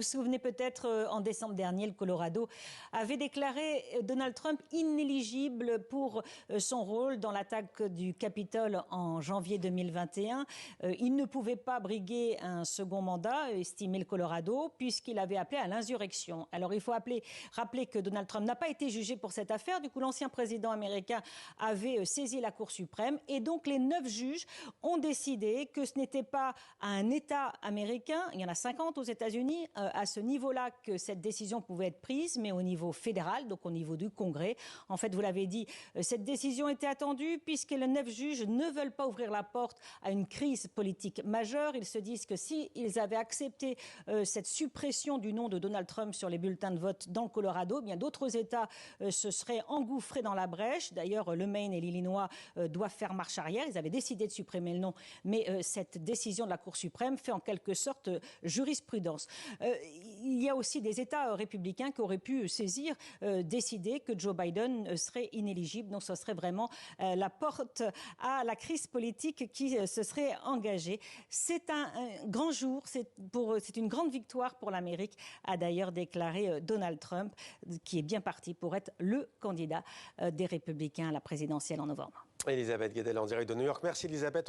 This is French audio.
Vous vous souvenez peut-être, en décembre dernier, le Colorado avait déclaré Donald Trump inéligible pour son rôle dans l'attaque du Capitole en janvier 2021. Il ne pouvait pas briguer un second mandat, estimait le Colorado, puisqu'il avait appelé à l'insurrection. Alors il faut rappeler que Donald Trump n'a pas été jugé pour cette affaire. Du coup, l'ancien président américain avait saisi la Cour suprême. Et donc les 9 juges ont décidé que ce n'était pas à un État américain, il y en a 50 aux États-Unis, à ce niveau-là que cette décision pouvait être prise, mais au niveau fédéral, donc au niveau du Congrès. En fait, vous l'avez dit, cette décision était attendue puisque les 9 juges ne veulent pas ouvrir la porte à une crise politique majeure. Ils se disent que s'ils avaient accepté cette suppression du nom de Donald Trump sur les bulletins de vote dans le Colorado, bien d'autres États se seraient engouffrés dans la brèche. D'ailleurs, le Maine et l'Illinois doivent faire marche arrière. Ils avaient décidé de supprimer le nom, mais cette décision de la Cour suprême fait en quelque sorte jurisprudence. Il y a aussi des États républicains qui auraient pu saisir, décider que Joe Biden serait inéligible. Donc ce serait vraiment la porte à la crise politique qui se serait engagée. C'est un grand jour, c'est une grande victoire pour l'Amérique, a d'ailleurs déclaré Donald Trump, qui est bien parti pour être le candidat des républicains à la présidentielle en novembre. Elisabeth Guedel en direct de New York. Merci Elisabeth.